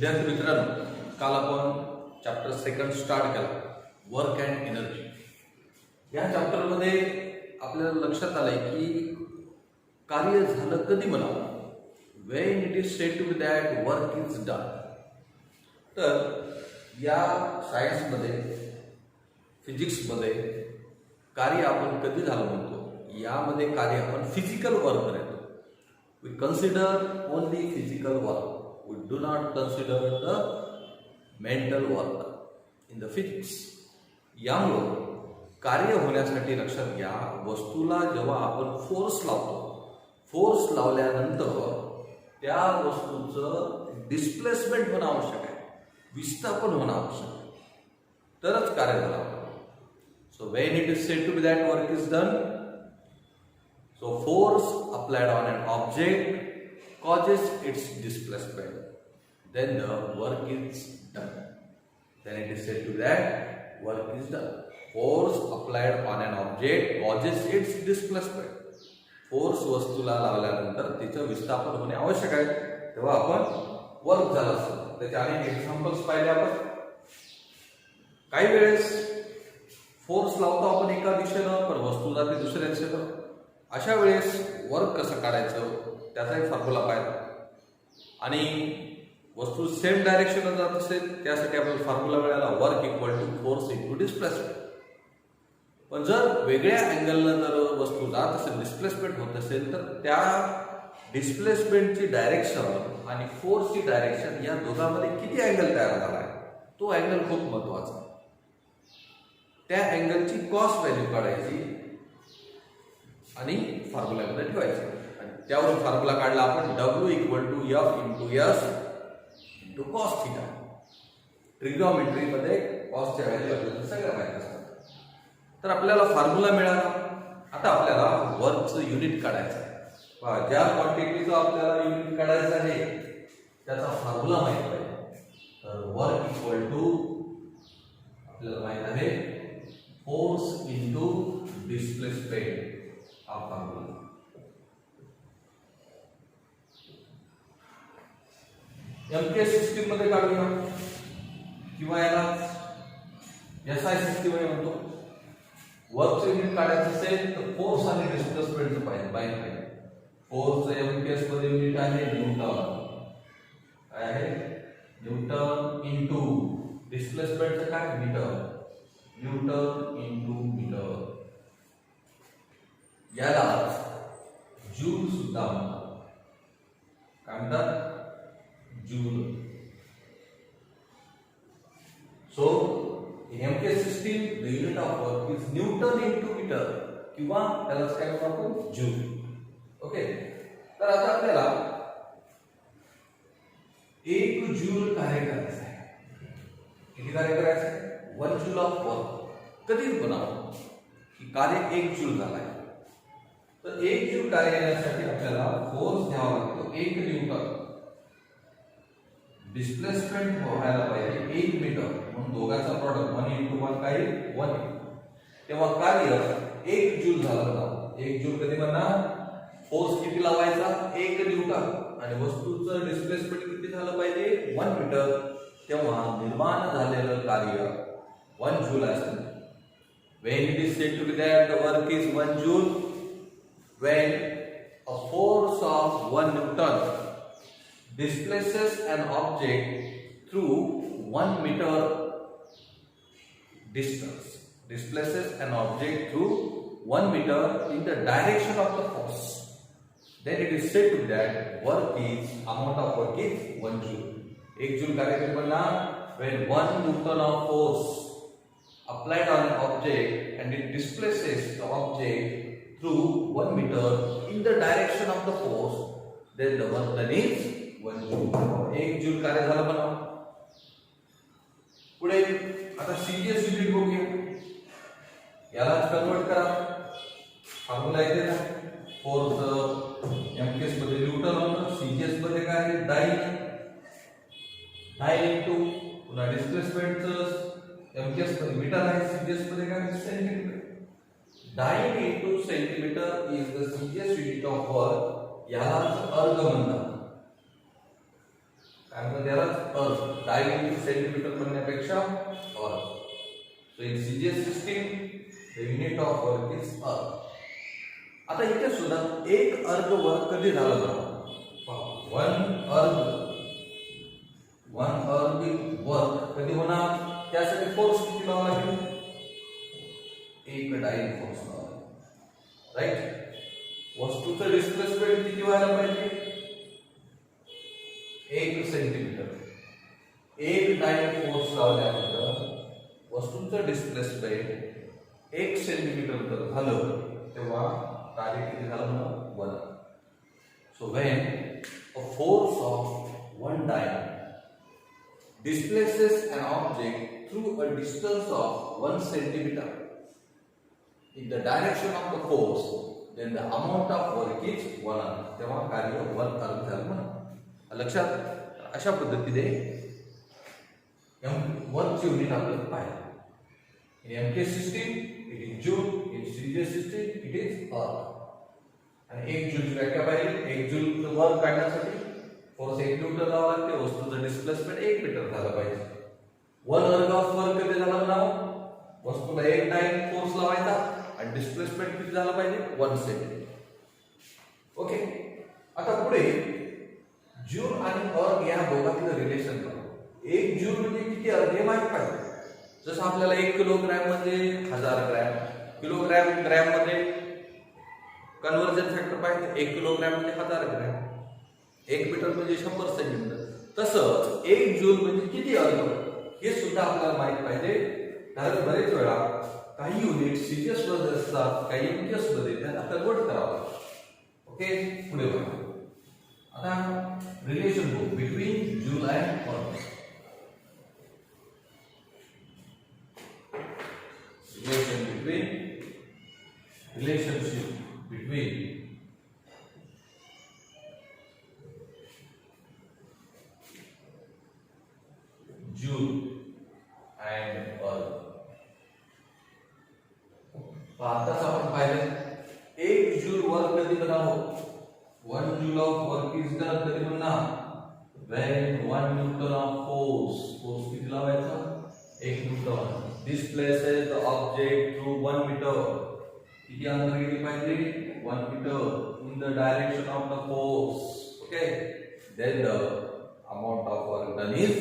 विद्यार्थी मित्रांनो, काल आपण चॅप्टर सेकंड स्टार्ट केला, वर्क अँड एनर्जी. या चॅप्टरमध्ये आपल्याला लक्षात आलंय की कार्य झालं कधी म्हणावं, when it is said to be that work is done. तर या सायन्समध्ये, फिजिक्समध्ये कार्य आपण कधी झालं म्हणतो, यामध्ये कार्य आपण फिजिकल वर्क करतो. We consider only physical work. We do not consider the mental work in the physics. यामुळे कार्य होण्यासाठी लक्षात घ्या, वस्तूला जेव्हा आपण फोर्स लावतो, फोर्स लावल्यानंतर त्या वस्तूचं डिस्प्लेसमेंट होणं आवश्यक आहे, विस्थापन होणं आवश्यक आहे, तरच कार्य झालं. So when it is said to be that work is done, so force applied on an object causes its displacement, then the work is done. Then it is said to that work is done. Force applied on an object causes its displacement. Force वस्तूला लावल्यानंतर तिचं विस्थापन होणे आवश्यक आहे, तेव्हा आपण work झालं असतं. त्याचे अनेक एक्झाम्पल्स पाहिले आपण. काही वेळेस फोर्स लावतो आपण एका दिशेनं, पण वस्तू जाते दुसऱ्या दिशेनं. अशा वेळेस वर्क कसं काढायचं त्याचा एक फॉर्म्युला पाहिला, आणि वस्तू सेम डायरेक्शनला जात असेल त्यासाठी आपल्याला फॉर्म्युला मिळाला, work equal to force into displacement. पण जर वेगळ्या अँगलनं जर वस्तू जात असेल, डिस्प्लेसमेंट होत असेल, तर त्या डिस्प्लेसमेंटची डायरेक्शन आणि फोर्सची डायरेक्शन या दोघांमध्ये किती अँगल तयार झाला आहे, तो अँगल खूप महत्वाचा. त्या अँगलची कॉस व्हॅल्यू काढायची आणि फॉर्म्युलामध्ये ठेवायची. त्यावरून फॉर्म्युला काढला आपण, W equal to F into S into cos theta. ट्रिग्नॉमेट्रीमध्ये कॉसच्या व्हॅल्यू आपल्याला सगळ्या माहिती असतात. तर आपल्याला फॉर्म्युला मिळाला. आता आपल्याला वर्कचं युनिट काढायचं आहे. ज्या क्वांटिटीचं आपल्याला युनिट काढायचं आहे त्याचा फॉर्म्युला माहित आहे. तर वर्क इक्वल टू आपल्याला माहित आहे फोर्स इंटू डिस्प्लेसमेंट, हा फॉर्म्युला. एमके सिस्टीम मध्ये काढूया, किंवा याला एसआय सिस्टीम म्हणतो. वर्कचं युनिट काढायचं असेल तर फोर्स आणि डिस्प्लेसमेंटचं पाहिजे. फोर्सचं एमकेएस मध्ये युनिट आहे न्यूटन. काय आहे? न्यूटन इंटू डिस्प्लेसमेंटचं काय? मीटर. Newton into metre. याला जूल सुद्धा म्हणतात. काय म्हणतात? Joule. So in MK system the unit of work is Newton into meter, किंवा त्यालाच काय म्हणतो आपण? जूल. ओके. तर आता आपल्याला 1 जूल कार्य करायचं आहे. किती कार्य करायचं आहे? 1 जूल ऑफ वर्क. कधी बनावं की कार्य 1 जूल झालाय, तर 1 जूल कार्य करण्यासाठी आपल्याला फोर्स घ्यावा लागतो 1 न्यूटन. डिस्प्लेसमेंट व्हायला पाहिजे 1 मीटर, म्हणून दोघांचा प्रॉडक्ट 1 इंटू 1 काय? 1. तेव्हा कार्य 1 जूल झालं ना. 1 जूल कधी म्हणणार? फोर्स किती लावायचा? 1 न्यूटन, आणि वस्तूचं डिस्प्लेसमेंट किती झालं पाहिजे? 1 मीटर. तेव्हा निर्माण झालेलं कार्य 1 जूल असेल. When it is said to be that the work is 1 joule, when a force of 1 newton displaces an object through 1 meter distance, displaces an object through 1 meter in the direction of the force, then it is said to be that work is, amount of work is 1 joule. 1 joule कार्य कधी बनणार? When 1 newton of force applied on an object and it displaces the object through 1 meter in the direction of the force, then the work done is 1 joule. 1 joule कार्य झालं बनवा. पुढे आता CGS unit बघूया. याला कन्वर्ट करा. Formula येते ना, फोर्स एमकेएस मध्ये न्यूटन होतं, सीजीएस मध्ये काय आहे? डाइन. डाइन इंटू पुन्हा डिस्प्लेसमेंटचं एमकेएस मध्ये मीटर आहे, सीजीएस मध्ये काय? Centimetre. Dyne into centimetre is the CGS unit of work. याला अर्ग म्हणतात. काय म्हणतात त्यालाच अर्थ. डाय इंटू सेंटीमीटर म्हणण्यापेक्षा अर्थ. So in CGS system the unit of work is earth. आता इथे सुद्धा एक अर्ग वर्क कधी झाला बघा. वन अर्ग वर्क कधी होणार, त्यासाठी फोर्स किती लावावा लागेल, एक डायरेक्ट फोर्स लावावा लागेल. राईट. वस्तूचं डिस्प्लेसमेंट किती व्हायला पाहिजे, 1 सेंटीमीटर. एक डायरेक्ट फोर्स लावल्यानंतर वस्तूचं डिस्प्लेसमेंट 1 सेंटीमीटर जर झालं तेव्हा कार्य किती झालं ना, 1. So when a force of one diamond displaces an object through a distance of 1 centimeter in the direction of the force, then the amount of work is 1 अर्ग. तेव्हा कार्य 1 अर्ग झालं म्हणा. लक्षात. अशा पद्धतीने वर्कचे युनिट आपल्याला पाहिजे. In MK system it is joule, in CGS system it is अर्ग. आणि 1 जूलची व्याख्या पाहिजे. 1 जूल वर्क काढण्यासाठी फोर्स 1 न्यूटन लावावा लागते. वस्तूचं डिस्प्लेसमेंट 1 मीटर झालं पाहिजे. 1 अर्ग ऑफ वर्क कधी झालं ना, वस्तूला 1 डायरेक्ट फोर्स लावायचा आणि डिस्प्लेसमेंट किती झालं पाहिजे, 1 सेंटीमीटर. ओके. आता पुढे जूल आणि अर्ग या दोघांचं रिलेशन बघा. 1 जूल म्हणजे किती अर्ग हे माहित पाहिजे. जसं आपल्याला 1 किलोग्रॅम मध्ये 1000 ग्रॅम, किलोग्रॅम ग्रॅम मध्ये कन्वर्जन फॅक्टर पाहिजे. 1 किलोग्रॅम म्हणजे 1000 ग्रॅम, 1 मीटर म्हणजे 100 सेंटीमीटर. तसंच 1 जूल म्हणजे किती अर्ग हे सुद्धा आपल्याला माहित पाहिजे. कारण बरेच वेळा काही युनिट सीजीएस मध्ये असतात, काही एमटीएस मध्ये, त्यांना कन्वर्ट करावं लागतं. ओके. पुढे बघा. आता रिलेशन बिटवीन जूल अँड अर्ग. Relationship between joule and अर्ग. आताच आपण पाहिलं 1 जूल वर्क कधी बनावं, 1 joule of work is done कधी बनणार, when 1 न्यूटन ऑफ फोर्स किती लावायचा, 1 Newton displaces the object through 1 meter. किती अंतर गेली पाहिजे, 1 meter in the direction of the force. Okay. Then the amount of work done is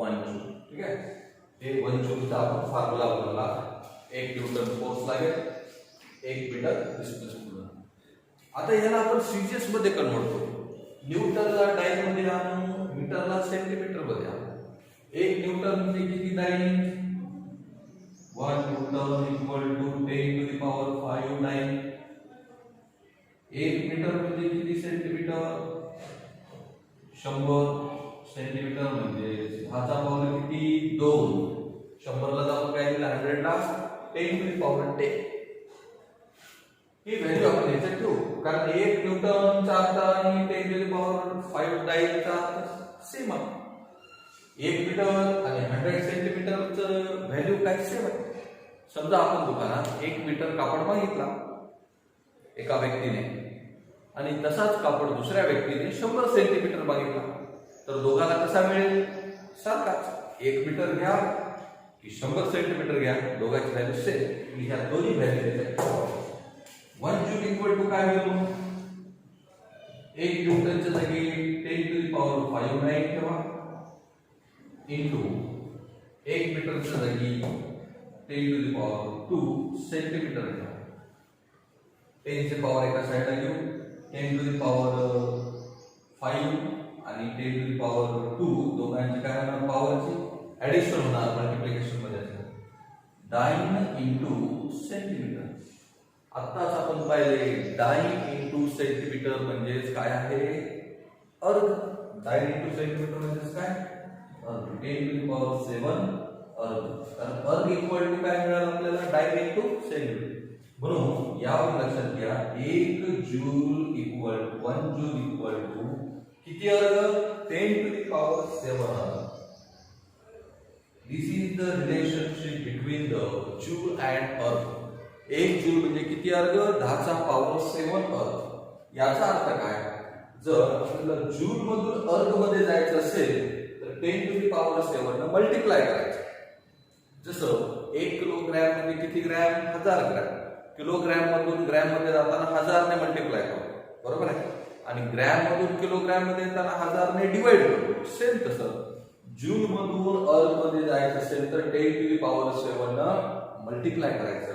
1 joule. ठीक आहे. हे 1 joule चा आपण फॉर्म्युला बनवला. 1 न्यूटन फोर्स लागेल, 1 मीटर डिस्प्लेसमेंट. आता याला आपण सीजीएस मध्ये कन्वर्ट करू. न्यूटनला डाइन मध्ये आणू, मीटरला सेंटीमीटर मध्ये आणू. 1 न्यूटन म्हणजे किती dyne, 1 newton equal to 10 to the power 5 dyne. 1 metre म्हणजे किती सेंटीमीटर, 100 सेंटीमीटर म्हणजे 10 चा पॉवर किती, 2. 100 ला जाऊन काय दिलं, 100 ला 10 to the power 10. He value आपण याच्यात ठेवू, कारण 1 न्यूटनचा अर्थ आणि 10 to the power 5 डाइनचा अर्थ सेम आहे. 1 मीटर आणि 100 सेंटीमीटरचं व्हॅल्यू काय सेम आहे. समजा आपण दुकानात 1 मीटर कापड मागितला एका व्यक्तीने आणि तसाच कापड दुसऱ्या व्यक्तीने 100 सेंटीमीटर मागितला, तर दोघांना कसा मिळेल, सारखाच. 1 मीटर घ्या की 100 सेंटीमीटर घ्या, दोघांची व्हॅल्यू सेम. ह्या दोन्ही व्हॅल्यू 1 जूल इक्वल टू काय होईल, 1 न्यूटनच्या जागी 10 to the power 5 डाइन ठेवा इंटू 1 मीटरच्या जागी 10 to the power 2 सेंटीमीटर घ्या. 10 ची पॉवर एका साइडला घेऊ, 10 to the power 5 आणि 10 to the power 2 दोघांची काय होणार, पॉवरची ऍडिशन होणार मल्टिप्लिकेशन मध्ये. Dyne into centimetre. आत्ताच आपण पाहिले डाइन इंटू सेंटीमीटर म्हणजेच काय आहे, अर्ग. डाइन इंटू सेंटीमीटर म्हणजेच काय, अर्ग. 10 to the power 7 अर्ग. कारण अर्ग इक्वल टू काय मिळालं आपल्याला, डाइन इंटू सेंटीमीटर. म्हणून यावर लक्षात घ्या, 1 joule equal 1 joule equal to किती अर्ग, 10 to the power 7 अर्ग. This is the relationship between the joule and अर्ग. 1 जूल म्हणजे किती अर्ग, 10 चा पॉवर 7 अर्ग. याचा अर्थ काय, जर आपल्याला जूल मधून अर्ग मध्ये जायचं असेल तर 10⁻⁷ न मल्टिप्लाय करायचं. जसं 1 किलोग्रॅम मध्ये किती ग्रॅम? 1000 ग्रॅम. किलोग्रॅम मधून ग्रॅम मध्ये जाताना 1000 ने मल्टिप्लाय करतो, बरोबर आहे. आणि ग्रॅम मधून किलोग्रॅम मध्ये येताना 1000 ने डिवाइड करतो. सेम तसं जूल मधून अर्ग मध्ये जायचं असेल तर 10⁻⁷ न मल्टिप्लाय करायचं.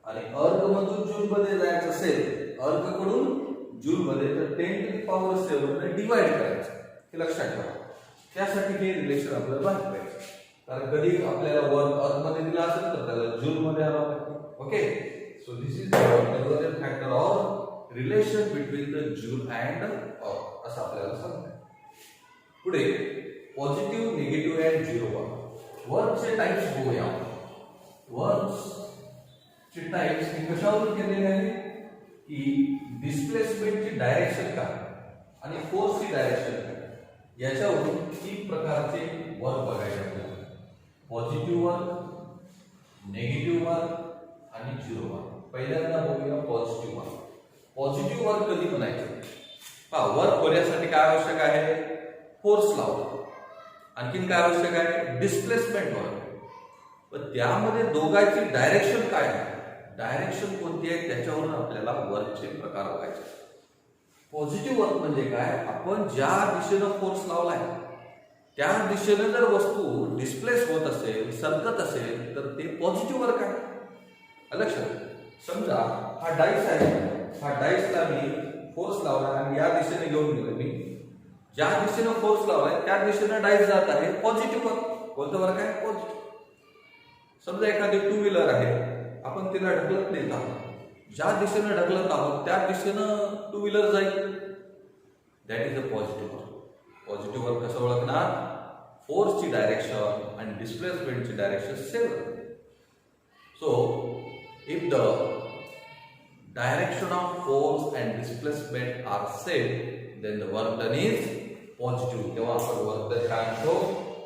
आणि अर्ग मधून जूल मध्ये जायचं असेल अर्ग कडून जूल मध्ये तर 10⁻⁷ ने डिवाइड करायचं. हे लक्षात ठेवा. त्यासाठी हे रिलेशन आपल्याला माहित पाहिजे. कारण कधी आपल्याला वर्क अर्ग मध्ये दिला असेल तर त्याला जूल मध्ये आणावं लागतं. Okay, so this is the negative factor or relation between the joule and erg असं आपल्याला सांगतात. पुढे positive, negative and zero work. वर्कचे टाइप्स बघूया. वर्कचे टाइप्स हे कशावरून केलेले आहे की डिस्प्लेसमेंटची डायरेक्शन काय आणि फोर्सची डायरेक्शन काय याच्यावरून 3 प्रकारचे वर्क बघायचे आपल्याला. पॉझिटिव्ह वर्क, निगेटिव्ह वर्क आणि झिरो वर्क. पहिल्यांदा बघूया पॉझिटिव्ह वर्क. पॉझिटिव्ह वर्क कधी म्हणायचं? पहा, वर्क होण्यासाठी काय आवश्यक आहे? फोर्स लावणं. आणखीन काय आवश्यक आहे? Displacement work. पण त्यामध्ये दोघांची डायरेक्शन काय आहे, डायरेक्शन कोणती आहे त्याच्यावरून आपल्याला वर्कचे प्रकार बघायचे. पॉझिटिव्ह वर्क म्हणजे काय? आपण ज्या दिशेनं फोर्स लावलाय त्या दिशेने जर वस्तू डिस्प्लेस होत असेल, सरकत असेल तर ते पॉझिटिव्ह वर्क आहे. लक्षात. समजा हा डाईस आहे, हा डाईसला मी फोर्स लावला आणि या दिशेने घेऊन गेलो. मी ज्या दिशेने फोर्स लावलाय त्या दिशेने डाईस जात आहे, पॉझिटिव्ह वर्क. कोणतं वर्क आहे? पॉझिटिव्ह. समजा एखादी 2 व्हीलर आहे, आपण तिला ढकलत नेत आहोत. ज्या दिशेने ढकलत आहोत त्या दिशेनं 2 व्हीलर जाईल. That is a positive work. Positive work कसं ओळखणार? फोर्सची डायरेक्शन आणि डिस्प्लेसमेंटची direction same. So if the direction of force and displacement are same then the work done is positive. तेव्हा आपण वर्क डन काय म्हणतो?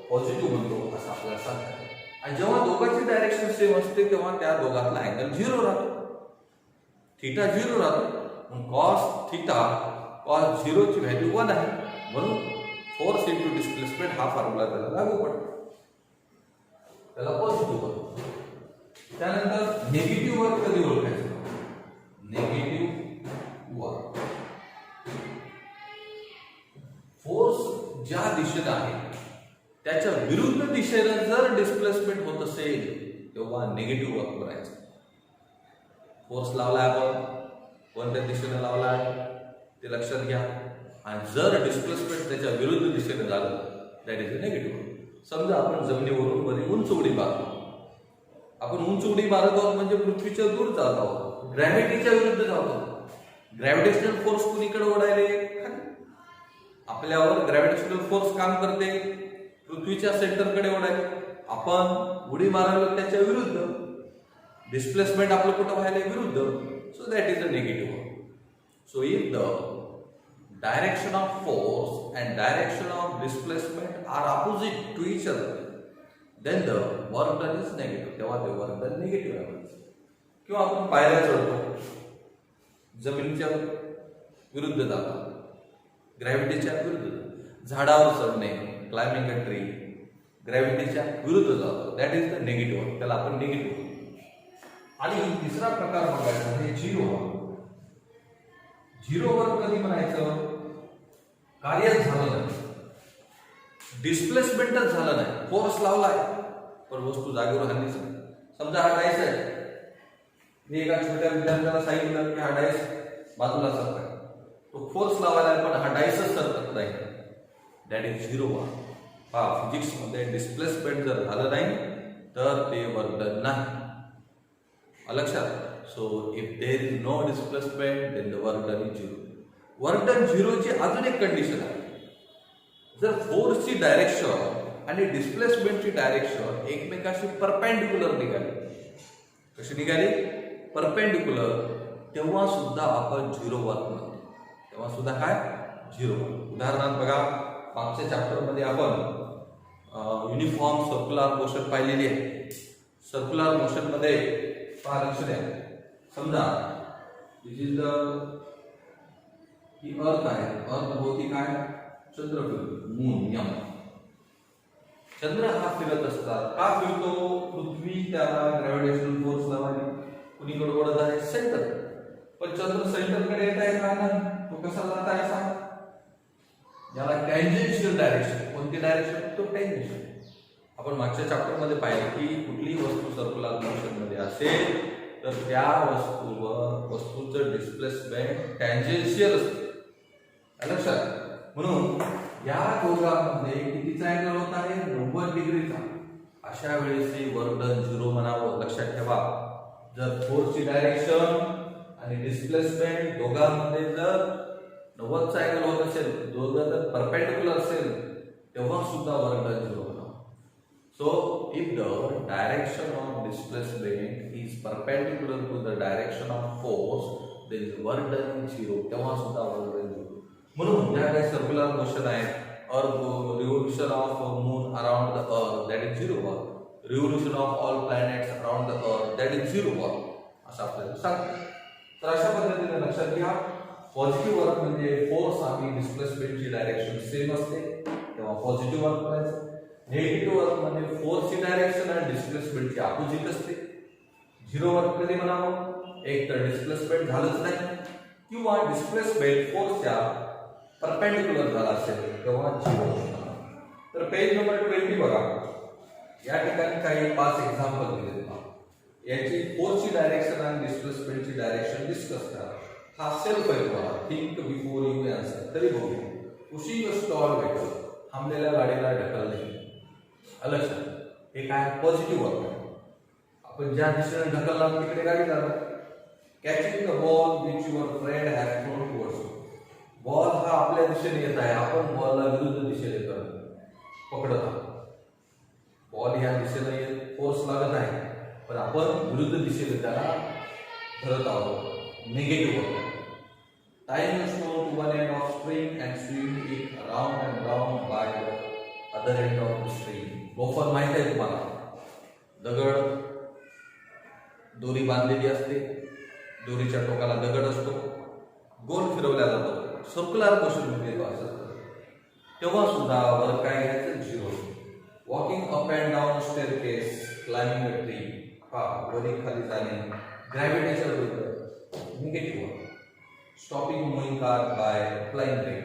पॉझिटिव्ह म्हणतो असं आपल्याला सांगतात. आणि जेव्हा दोघांची डायरेक्शन सेम असते तेव्हा त्या दोघातला अँगल 0 राहतो. थीटा 0 राहतो. कॉस थीटा कॉस 0 ची व्हॅल्यू 1 आहे. म्हणून फोर्स इंटू डिस्प्लेसमेंट हा फॉर्म्युला त्याला लागू पडतो. त्याला पॉझिटिव्ह वर्क. त्यानंतर निगेटिव्ह वर्क कधी ओळखायचं? निगेटिव्ह वर्क फोर्स ज्या दिशेने आहे त्याच्या विरुद्ध दिशेने जर डिस्प्लेसमेंट होत असेल तेव्हा निगेटिव्ह वर्क करायचं. फोर्स लावलाय आपण, कोणत्या दिशेने लावलाय ते लक्षात घ्या. आणि जर डिस्प्लेसमेंट त्याच्या विरुद्ध दिशेने झालं that is a negative work. समजा आपण जमिनीवरून वरी उंच उडी मारतो. आपण उंच उडी मारत आहोत म्हणजे पृथ्वीच्या दूर जात आहोत, ग्रॅव्हिटीच्या विरुद्ध जातो. ग्रॅव्हिटेशनल फोर्स कुणीकडे ओढायले? आपल्यावर ग्रॅव्हिटेशनल फोर्स काम करते पृथ्वीच्या सेंटरकडे ओढायले. आपण उडी मारायला त्याच्या विरुद्ध. डिस्प्लेसमेंट आपलं कुठं व्हायला? विरुद्ध. So that is a negative work. So if the direction of force and direction of displacement are opposite to each other then the work done is negative. तेव्हा ते वर्क डन निगेटिव्ह आहे. किंवा आपण पायऱ्या चढतो, जमिनीच्या विरुद्ध जातो, ग्रॅव्हिटीच्या विरुद्ध. झाडावर चढणे, क्लाइंबिंग अ ट्री, ग्रॅव्हिटीच्या विरुद्ध जातो. That is the negative work. त्याला आपण निगेटिव्ह. आणि तिसरा प्रकार बघायचा आहे झिरो वर्क. झिरो वर्क कधी म्हणायचं? कार्य झालं नाही, डिस्प्लेसमेंटच झालं नाही. फोर्स लावलाय पण वस्तू जागेवर हल्लीच नाही. समजा हा डाईस आहे, मी एका छोट्या विद्यार्थ्याला सांगितलं की हा डाईस बाजूला सरकत. तो फोर्स लावायला पण हा डाईसच सरकत नाही. That is zero work. पहा, फिजिक्स मध्ये डिस्प्लेसमेंट जर झालं नाही तर ते वर्क डन नाही. लक्षात. So if there is no displacement then the work done is zero. Work done झिरोची अजून एक कंडिशन आहे. जर फोर्सची डायरेक्शन आणि डिस्प्लेसमेंटची डायरेक्शन एकमेकाशी परपेंडिक्युलर निघाली. कशी निघाली? परपेंडिक्युलर. तेव्हा सुद्धा आपण झिरो वर्क म्हणतो. तेव्हा सुद्धा काय? Zero work. उदाहरणार्थ बघा, मागच्या चॅप्टर मध्ये आपण युनिफॉर्म सर्क्युलर मोशन पाहिलेली आहे. सर्क्युलर मोशन मध्ये पहा, लक्ष द्या. समजा दिस इज द ही अर्थ आहे, अर्थ भोवती काय चंद्र फिरतो, मून यम. चंद्र हा फिरत असतात. का फिरतो? पृथ्वी त्याला ग्रॅव्हिटेशनल फोर्स लावायला कुणीकडे वळत आहे, सेंटर. पण चंद्र सेंटरकडे येत आहे का नाही, तो कसा जात आहे सांग. याला टँजेन्शियल डायरेक्शन. कोणती डायरेक्शन? तो टँजेन्शियल. आपण मागच्या चॅप्टर मध्ये पाहिलं की कुठलीही वस्तू सर्क्युलर मोशन मध्ये असेल तर त्या वस्तूचं डिस्प्लेसमेंट टँजेन्शियल असते. लक्षात. म्हणून या दोघांमध्ये कितीचा अँगल होत आहे, 90 डिग्रीचा. अशा वेळेस वर्क डन 0 म्हणावं. लक्षात ठेवा, जर फोर्सची डायरेक्शन आणि डिस्प्लेसमेंट दोघांमध्ये जर 90चा अँगल होत असेल, दोघं जर परपेंडिक्युलर असेल, तेव्हा सुद्धा वर्क डन 0 म्हणावं. So if the direction of displacement is perpendicular to the direction of force, then work done is 0. तेव्हा सुद्धा वर्क डन 0. म्हणून ज्या काही सर्क्युलर मोशन आहे, revolution of moon around the earth, that is 0 work. Revolution of all planets around the earth, that is 0 work, असं आपल्याला सांगतो. तर अशा पद्धतीने लक्षात घ्या, पॉझिटिव्ह वर्क म्हणजे फोर्स आणि डिस्प्लेसमेंटची डायरेक्शन सेम असते, तेव्हा पॉझिटिव्ह वर्क करायचं. नेगेटिव्ह वर्क मध्ये फोर्सची डायरेक्शन आणि डिस्प्लेसमेंटची अपोजिट असते. 0 वर्क कधी म्हणावं, एक तर डिस्प्लेसमेंट झालंच नाही किंवा डिस्प्लेसमेंट फोर्सच्या परपेंडिक्युलर झाला असेल तेव्हा 0 म्हणावं. तर पेज नंबर 20 बघा. या ठिकाणी काही 5 एक्झाम्पल दिलेत. याची फोर्सची डायरेक्शन आणि डिस्प्लेसमेंटची डायरेक्शन डिस्कस करा. हा सेल्फ आहे तुम्हाला, थिंक बिफोर यू आन्सर. तरी बघू. पुशिंग अ स्टॉल व्हेकल, थांबलेल्या गाडीला ढकलणे. लक्षात, हे काय पॉझिटिव्ह वर्क आहे. आपण ज्या दिशेने ढकलला तिकडे गाडी जाणार. Catching the ball which your friend has thrown towards you. Ball हा आपल्या दिशेने येत आहे, आपण बॉलला विरुद्ध दिशेने पकडत आहोत. बॉल ह्या दिशेने येत, फोर्स लागत आहे, पण आपण विरुद्ध दिशेने त्याला धरत आहोत. Negative work. Time a stone to one end of string and swing it round and round by the other end of the string. गोफर माहित आहे तुम्हाला, दगड दोरी बांधलेली असते, दोरीच्या टोकाला दगड असतो, गोल फिरवला जातो, सर्क्युलर मोशन मध्ये असतो, तेव्हा सुद्धा वर्क काय घ्यायचं 0. Walking up and down staircase, climbing a tree, वरी खाली जाणे, ग्रॅव्हिटीच्या विरुद्ध negative work. Stopping moving car by flying train.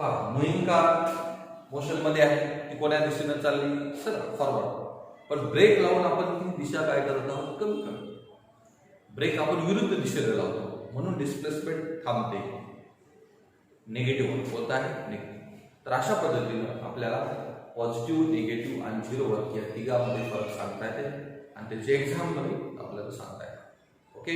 Moving car motion मध्ये आहे, ती कोण्या दिशेने चालली, सरळ फॉरवर्ड. पण ब्रेक लावून आपण ती दिशा काय करत आहोत, कमी करतो. ब्रेक आपण विरुद्ध दिशेने लावतो, म्हणून डिस्प्लेसमेंट थांबते. निगेटिव्ह वर्क होत आहे, निगेटिव्ह. तर अशा पद्धतीनं आपल्याला पॉझिटिव्ह, निगेटिव्ह आणि 0 वर्क या तिघांमध्ये फरक सांगता येते आणि त्याचे एक्झाम मध्ये आपल्याला सांगता येते. ओके.